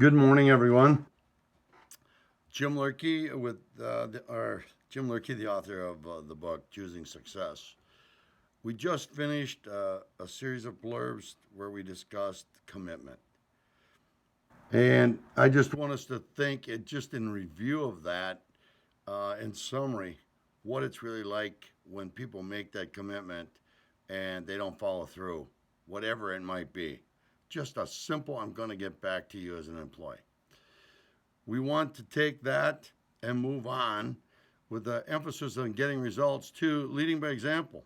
Good morning, everyone. Jim Lurkey Jim Lurkey, the author of the book Choosing Success. We just finished a series of blurbs where we discussed commitment, and I just want us to think, just in review of that, in summary, what it's really like when people make that commitment and they don't follow through, whatever it might be. Just a simple, I'm going to get back to you as an employee. We want to take that and move on with the emphasis on getting results to leading by example.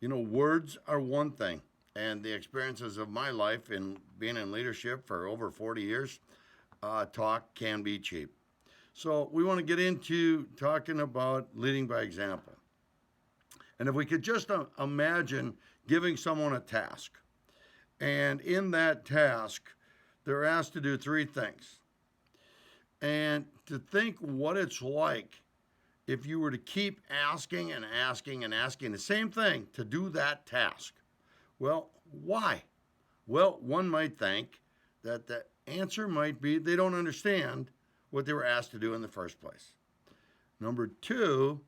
Words are one thing, and the experiences of my life in being in leadership for over 40 years, talk can be cheap. So we want to get into talking about leading by example. And if we could just imagine giving someone a task, and in that task, they're asked to do three things. And to think what it's like if you were to keep asking and asking and asking the same thing to do that task. Well, why? Well, one might think that the answer might be they don't understand what they were asked to do in the first place. Number two,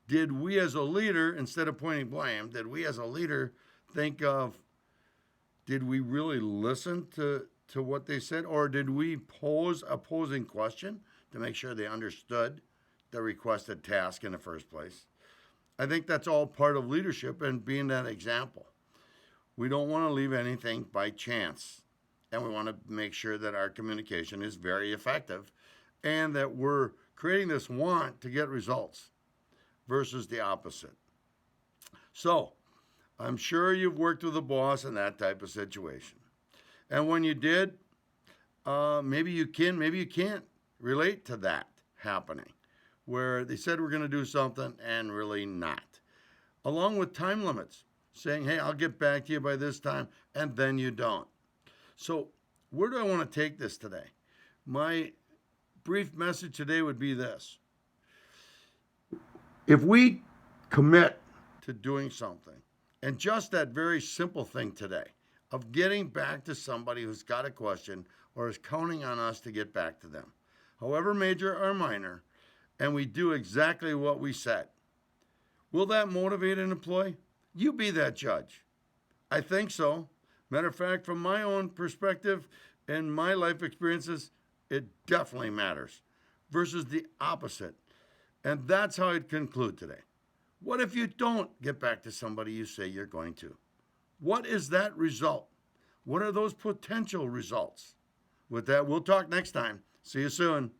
did we as a leader, instead of pointing blame, did we as a leader think of, did we really listen to what they said, or did we pose a posing question to make sure they understood the requested task in the first place? I think that's all part of leadership and being that example. We don't want to leave anything by chance, and we want to make sure that our communication is very effective and that we're creating this want to get results versus the opposite. So, I'm sure you've worked with a boss in that type of situation. And when you did, maybe you can, maybe you can't relate to that happening, where they said we're going to do something and really not. Along with time limits, saying, hey, I'll get back to you by this time, and then you don't. So where do I want to take this today? My brief message today would be this. If we commit to doing something, and just that very simple thing today, of getting back to somebody who's got a question or is counting on us to get back to them, however major or minor, and we do exactly what we said. Will that motivate an employee? You be that judge. I think so. Matter of fact, from my own perspective and my life experiences, it definitely matters versus the opposite. And that's how I'd conclude today. What if you don't get back to somebody you say you're going to? What is that result? What are those potential results? With that, we'll talk next time. See you soon.